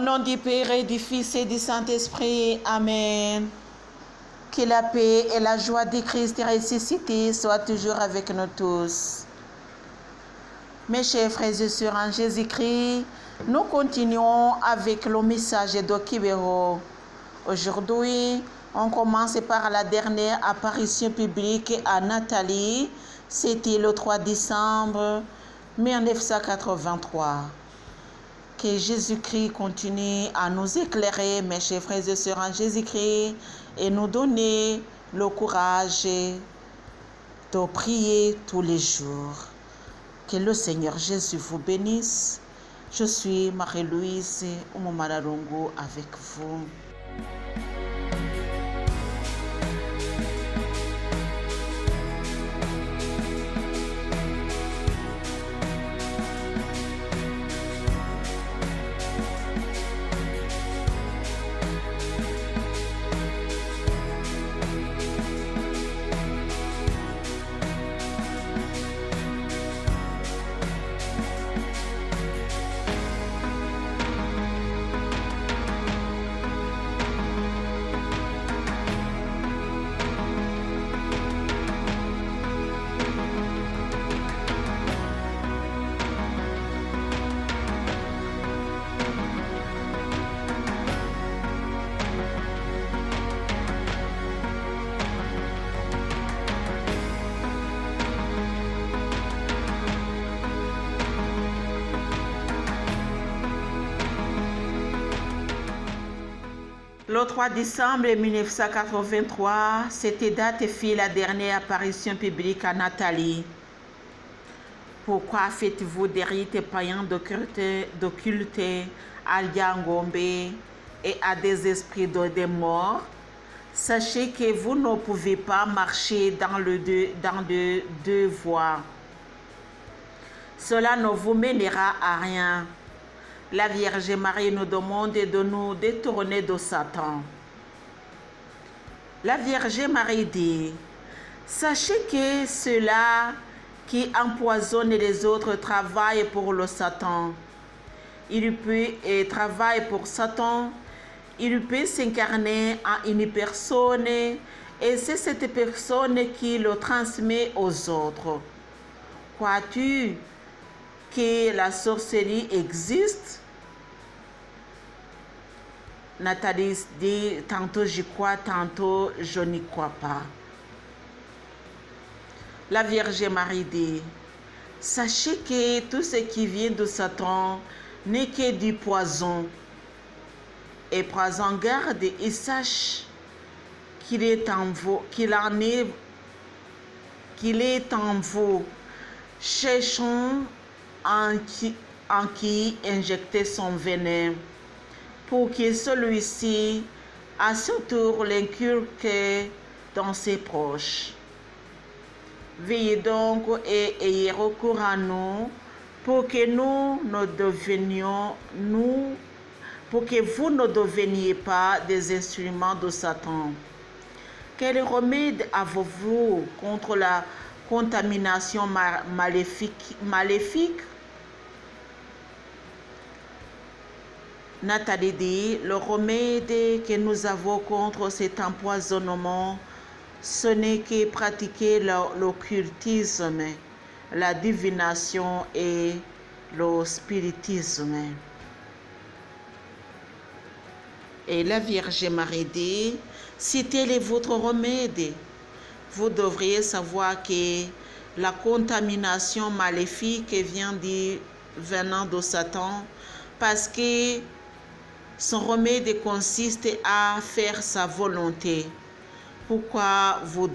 nom du Père et du Fils et du Saint-Esprit. Amen. Que la paix et la joie du Christ ressuscité soient toujours avec nous tous. Mes chers frères et sœurs en Jésus-Christ, nous continuons avec le message de Kibero. Aujourd'hui, on commence par la dernière apparition publique à Nathalie. C'était le 3 décembre 1983. Que Jésus-Christ continue à nous éclairer, mes chers frères et sœurs en Jésus-Christ, et nous donner le courage de prier tous les jours. Que le Seigneur Jésus vous bénisse. Je suis Marie-Louise Oumoumalalongo avec vous. Le 3 décembre 1983, cette date fut la dernière apparition publique à Nathalie. Pourquoi faites-vous des rites païens d'occulte à Liangombe et à des esprits des morts? Sachez que vous ne pouvez pas marcher dans deux voies. Cela ne vous mènera à rien. La Vierge Marie nous demande de nous détourner de Satan. La Vierge Marie dit, sachez que ceux-là qui empoisonnent les autres travaillent pour le Satan. Il peut travailler pour Satan, il peut s'incarner en une personne et c'est cette personne qui le transmet aux autres. Crois-tu que la sorcellerie existe? Nathalie dit, tantôt j'y crois, tantôt je n'y crois pas. La Vierge Marie dit, sachez que tout ce qui vient de Satan n'est que du poison. Et prenez garde et sache qu'il est en vous, qu'il est en vous. Cherchons en qui injecter son venin, pour que celui-ci, à son tour, l'inculque dans ses proches. Veillez donc et ayez recours à nous, pour que vous ne deveniez pas des instruments de Satan. Quel remède avez-vous contre la contamination maléfique? Nathalie dit, le remède que nous avons contre cet empoisonnement, ce n'est que pratiquer l'occultisme, la divination et le spiritisme. Et la Vierge Marie dit, si tel est votre remède, vous devriez savoir que la contamination maléfique venant de Satan, parce que son remède consiste à faire sa volonté. Pourquoi vous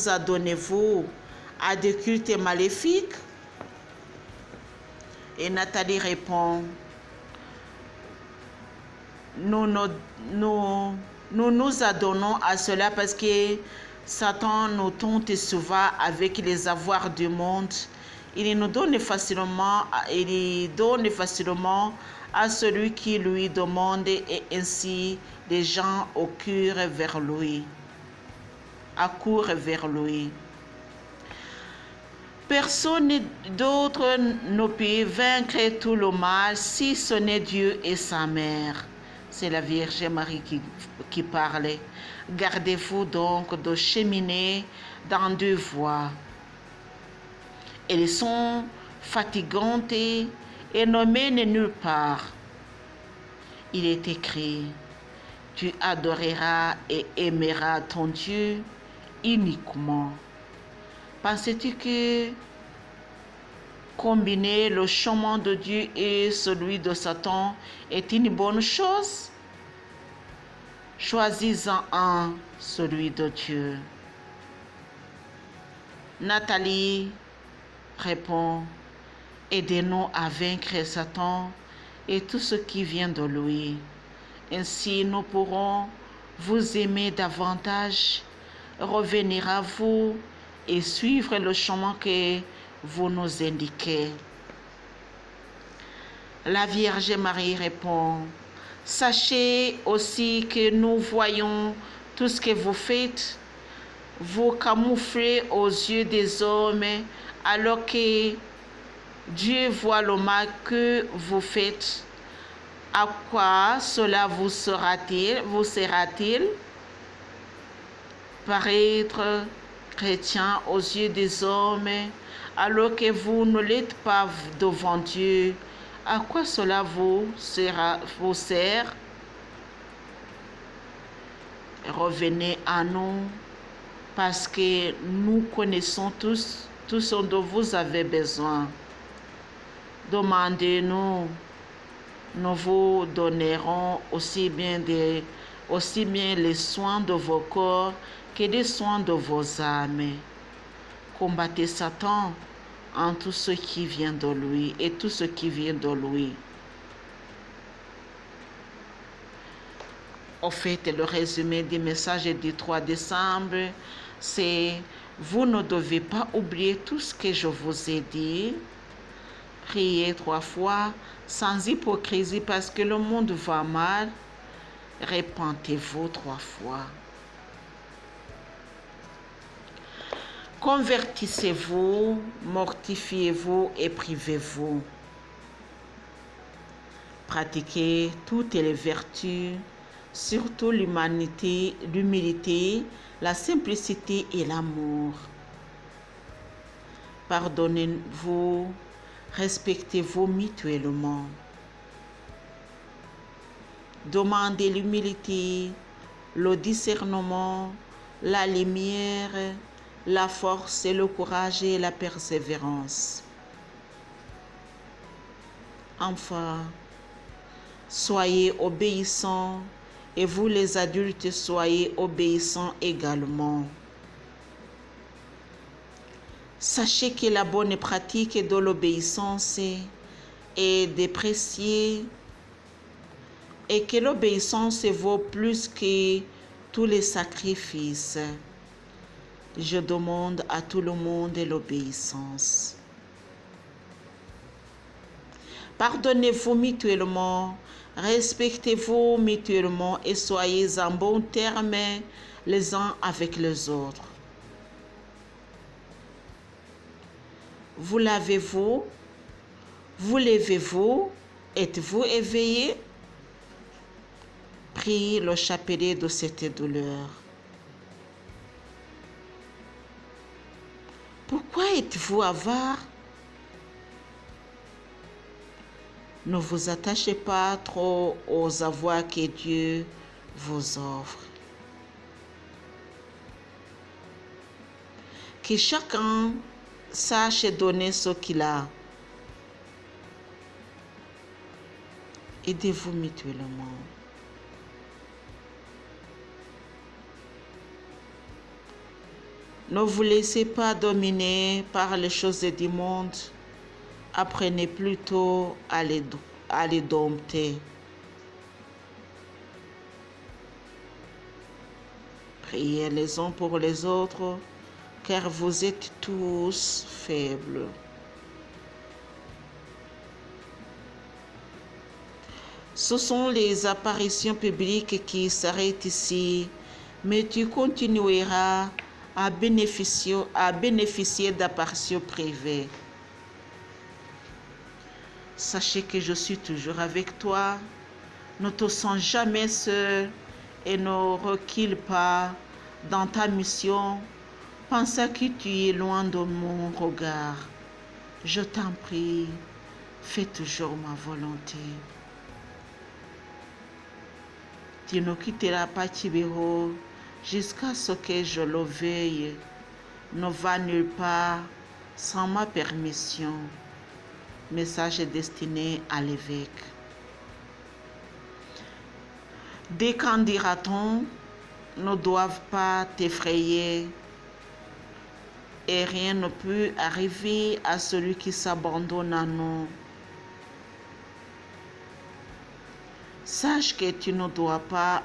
adonnez-vous à des cultes maléfiques? Et Nathalie répond, nous nous adonnons à cela parce que Satan nous tente souvent avec les avoirs du monde. Il donne facilement à celui qui lui demande et ainsi les gens accourent vers lui. Personne d'autre ne peut vaincre tout le mal si ce n'est Dieu et sa mère. C'est la Vierge Marie qui parlait. Gardez-vous donc de cheminer dans deux voies. Elles sont fatigantes et ne mènent nulle part. Il est écrit, tu adoreras et aimeras ton Dieu uniquement. Penses-tu que combiner le chemin de Dieu et celui de Satan est une bonne chose? Choisis-en un, celui de Dieu. Nathalie répond, aidez-nous à vaincre Satan et tout ce qui vient de lui. Ainsi nous pourrons vous aimer davantage, revenir à vous et suivre le chemin que vous nous indiquez. La Vierge Marie répond, sachez aussi que nous voyons tout ce que vous faites. Vous camouflez aux yeux des hommes alors que Dieu voit le mal que vous faites. À quoi cela vous sera-t-il? Paraître chrétien aux yeux des hommes alors que vous ne l'êtes pas devant Dieu. À quoi cela vous sert? Revenez à nous parce que nous connaissons tous ce dont vous avez besoin. Demandez-nous, nous vous donnerons aussi bien les soins de vos corps que des soins de vos âmes. Combattez Satan en tout ce qui vient de lui et tout ce qui vient de lui. En fait, le résumé du message du 3 décembre, c'est « Vous ne devez pas oublier tout ce que je vous ai dit. Priez 3 fois sans hypocrisie parce que le monde va mal. Repentez-vous 3 fois. Convertissez-vous, mortifiez-vous et privez-vous. Pratiquez toutes les vertus, surtout l'humanité, l'humilité, la simplicité et l'amour. Pardonnez-vous, respectez-vous mutuellement. Demandez l'humilité, le discernement, la lumière, la force et le courage et la persévérance. Enfin, soyez obéissants et vous les adultes soyez obéissants également. Sachez que la bonne pratique de l'obéissance est dépréciée et que l'obéissance vaut plus que tous les sacrifices. Je demande à tout le monde l'obéissance. Pardonnez-vous mutuellement, respectez-vous mutuellement et soyez en bon terme les uns avec les autres. Vous lavez-vous? Vous levez-vous? Êtes-vous éveillé? Priez le chapelet de cette douleur. Pourquoi êtes-vous avare? Ne vous attachez pas trop aux avoirs que Dieu vous offre. Que chacun sache donner ce qu'il a. Aidez-vous mutuellement. Ne vous laissez pas dominer par les choses du monde. Apprenez plutôt à les dompter. Priez les uns pour les autres, car vous êtes tous faibles. Ce sont les apparitions publiques qui s'arrêtent ici, mais tu continueras à bénéficier d'apparitions privées. Sachez que je suis toujours avec toi. Ne te sens jamais seul et ne recule pas dans ta mission. Pense que tu es loin de mon regard. Je t'en prie, fais toujours ma volonté. Tu ne quitteras pas Tibéro jusqu'à ce que je le veuille. Ne va nulle part sans ma permission. Message destiné à l'évêque. Des candidatons ne doivent pas t'effrayer et rien ne peut arriver à celui qui s'abandonne à nous. Sache que tu ne dois pas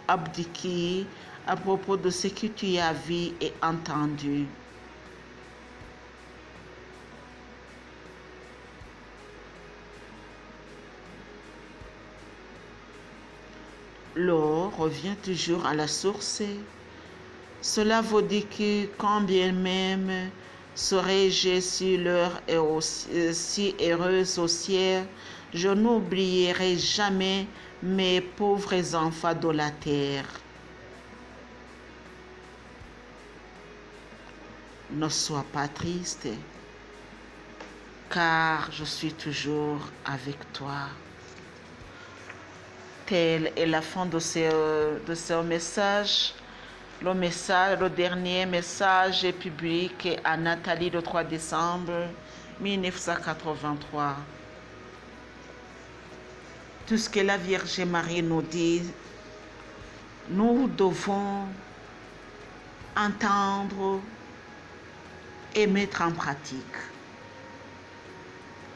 abdiquer à propos de ce que tu as vu et entendu. L'eau revient toujours à la source. Cela veut dire que quand bien même serais-je sur l'heure et aussi heureuse au ciel, je n'oublierai jamais mes pauvres enfants de la terre. Ne sois pas triste, car je suis toujours avec toi. Tel est la fin de ce message. Le dernier message est publié à Nathalie le 3 décembre 1983. Tout ce que la Vierge Marie nous dit, nous devons entendre et mettre en pratique.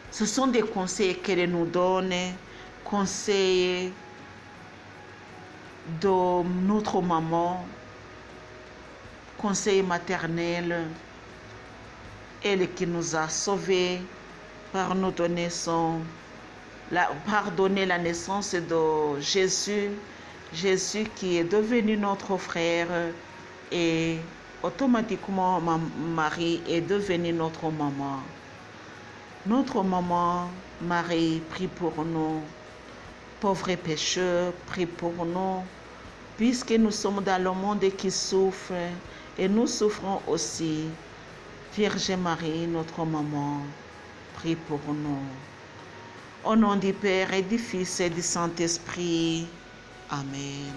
Ce sont des conseils qu'elle nous donne, conseils de notre maman, conseil maternel, elle qui nous a sauvés par donner la naissance de Jésus, Jésus qui est devenu notre frère et automatiquement Marie est devenue notre maman. Notre maman Marie prie pour nous, pauvres pécheurs, prie pour nous, puisque nous sommes dans le monde qui souffre et nous souffrons aussi. Vierge Marie, notre maman, prie pour nous. Au nom du Père et du Fils et du Saint-Esprit. Amen.